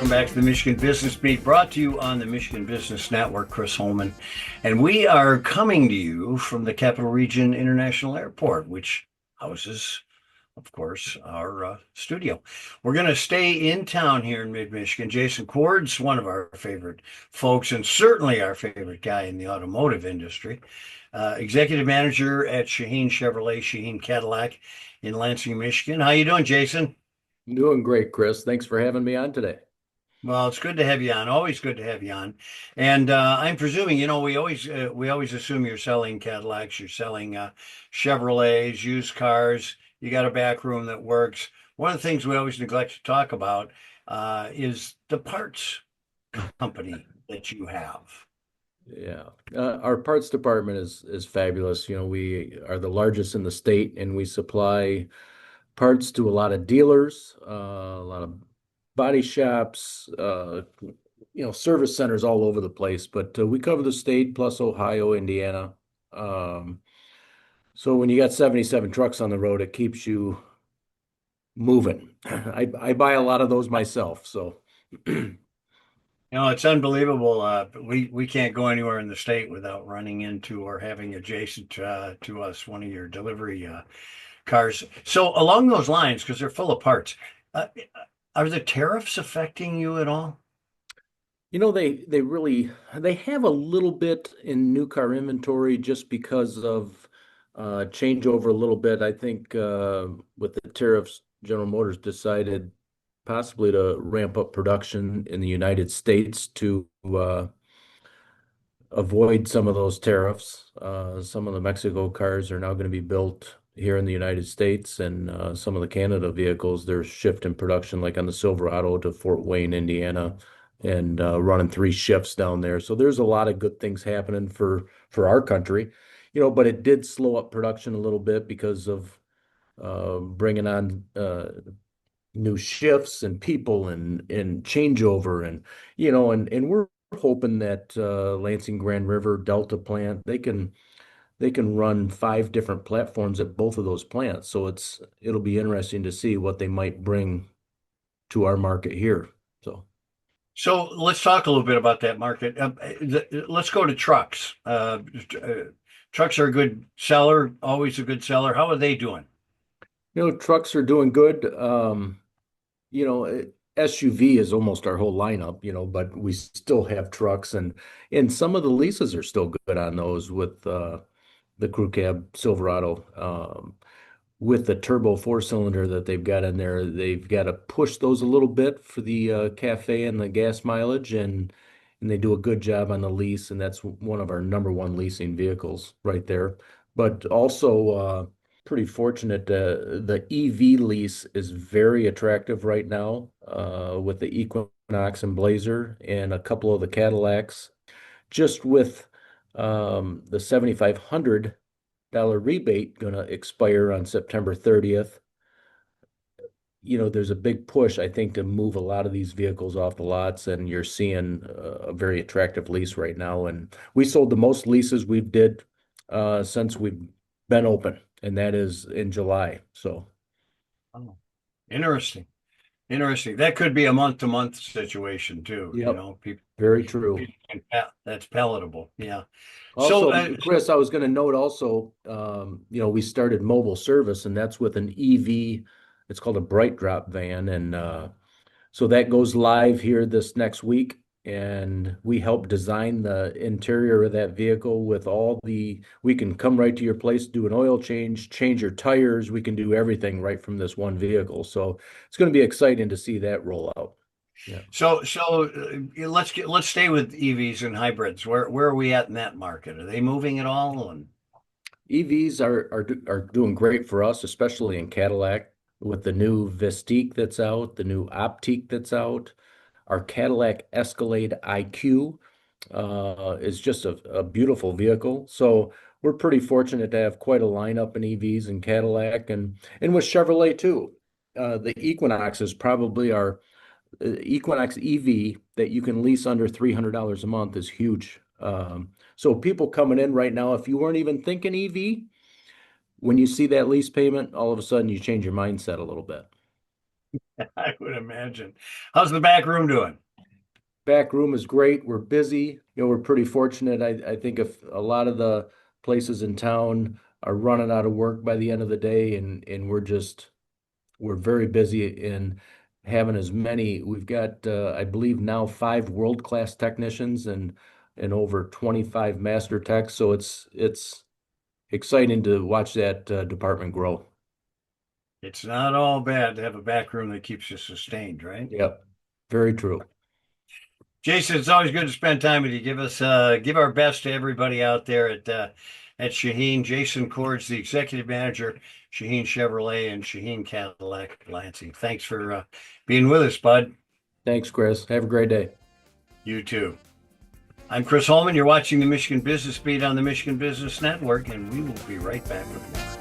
back to the Michigan Business Beat, brought to you on the Michigan Business Network. Chris Holman, and we are coming to you from the Capital Region International Airport, which houses, of course, our studio. We're going to stay in town here in mid-Michigan. Jason Cord's one of our favorite folks, and certainly our favorite guy in the automotive industry. Executive manager at Shaheen Chevrolet, Shaheen Cadillac in Lansing, Michigan. How you doing, Jason? Doing great, Chris. Thanks for having me on today. Well, it's good to have you on. Always good to have you on. And I'm presuming, we always assume you're selling Cadillacs, you're selling Chevrolets, used cars. You got a back room that works. One of the things we always neglect to talk about is the parts company that you have. Yeah, our parts department is fabulous. We are the largest in the state, and we supply parts to a lot of dealers, a lot of body shops, service centers all over the place. But we cover the state plus Ohio, Indiana. Um, so when you got 77 trucks on the road, it keeps you moving. I buy a lot of those myself, so. It's unbelievable. We can't go anywhere in the state without running into or having adjacent to us one of your delivery cars. So along those lines, because they're full of parts, uh, are the tariffs affecting you at all? They have a little bit in new car inventory just because of changeover a little bit. I think with the tariffs, General Motors decided possibly to ramp up production in the United States to avoid some of those tariffs. Some of the Mexico cars are now going to be built here in the United States, and some of the Canada vehicles, they're shifting production, like on the Silverado, to Fort Wayne, Indiana, and running 3 shifts down there. So there's a lot of good things happening for our country, but it did slow up production a little bit because of bringing on new shifts and people and changeover and we're hoping that Lansing Grand River Delta plant they can run 5 different platforms at both of those plants. So it'll be interesting to see what they might bring to our market here. So So let's talk a little bit about that market. Let's go to trucks. Trucks are a good seller, always a good seller. How are they doing? trucks are doing good. SUV is almost our whole lineup, but we still have trucks and some of the leases are still good on those with the crew cab Silverado. With the turbo 4-cylinder that they've got in there, they've got to push those a little bit for the cafe and the gas mileage, and they do a good job on the lease, and that's one of our number one leasing vehicles right there. But also pretty fortunate, the EV lease is very attractive right now with the Equinox and Blazer and a couple of the Cadillacs. Just with the $7,500 rebate going to expire on September 30th. There's a big push, I think, to move a lot of these vehicles off the lots, and you're seeing a very attractive lease right now. And we sold the most leases we've did since we've been open, and that is in July. So, Oh, interesting. Interesting. That could be a month-to-month situation too. yep, very true. That's palatable. Yeah. So, Also, Chris, I was going to note also, we started mobile service, and that's with an EV. It's called a Bright Drop van, and so that goes live here this next week. And we help design the interior of that vehicle with we can come right to your place, do an oil change your tires. We can do everything right from this one vehicle. So it's going to be exciting to see that roll out. Yeah. let's stay with EVs and hybrids. Where are we at in that market? Are they moving at all? And EVs are doing great for us, especially in Cadillac with the new Vistique that's out, the new Optique that's out. Our Cadillac Escalade IQ is just a beautiful vehicle. So we're pretty fortunate to have quite a lineup in EVs and Cadillac and with Chevrolet too. The Equinox is probably our Equinox EV that you can lease under $300 a month is huge. So people coming in right now, if you weren't even thinking EV, when you see that lease payment, all of a sudden you change your mindset a little bit. I would imagine. How's the back room doing? Back room is great. We're busy. We're pretty fortunate. I think if a lot of the places in town are running out of work by the end of the day, and we're very busy in having as many. We've got, I believe now 5 world-class technicians and over 25 master techs. So it's exciting to watch that department grow. It's not all bad to have a back room that keeps you sustained, right? Yep, very true. Jason, it's always good to spend time with you. Give our best to everybody out there at Shaheen. Jason Cord's the executive manager, Shaheen Chevrolet and Shaheen Cadillac Lansing. Thanks for being with us, bud. Thanks, Chris. Have a great day. You too. I'm Chris Holman. You're watching the Michigan Business Beat on the Michigan Business Network, and we will be right back with more.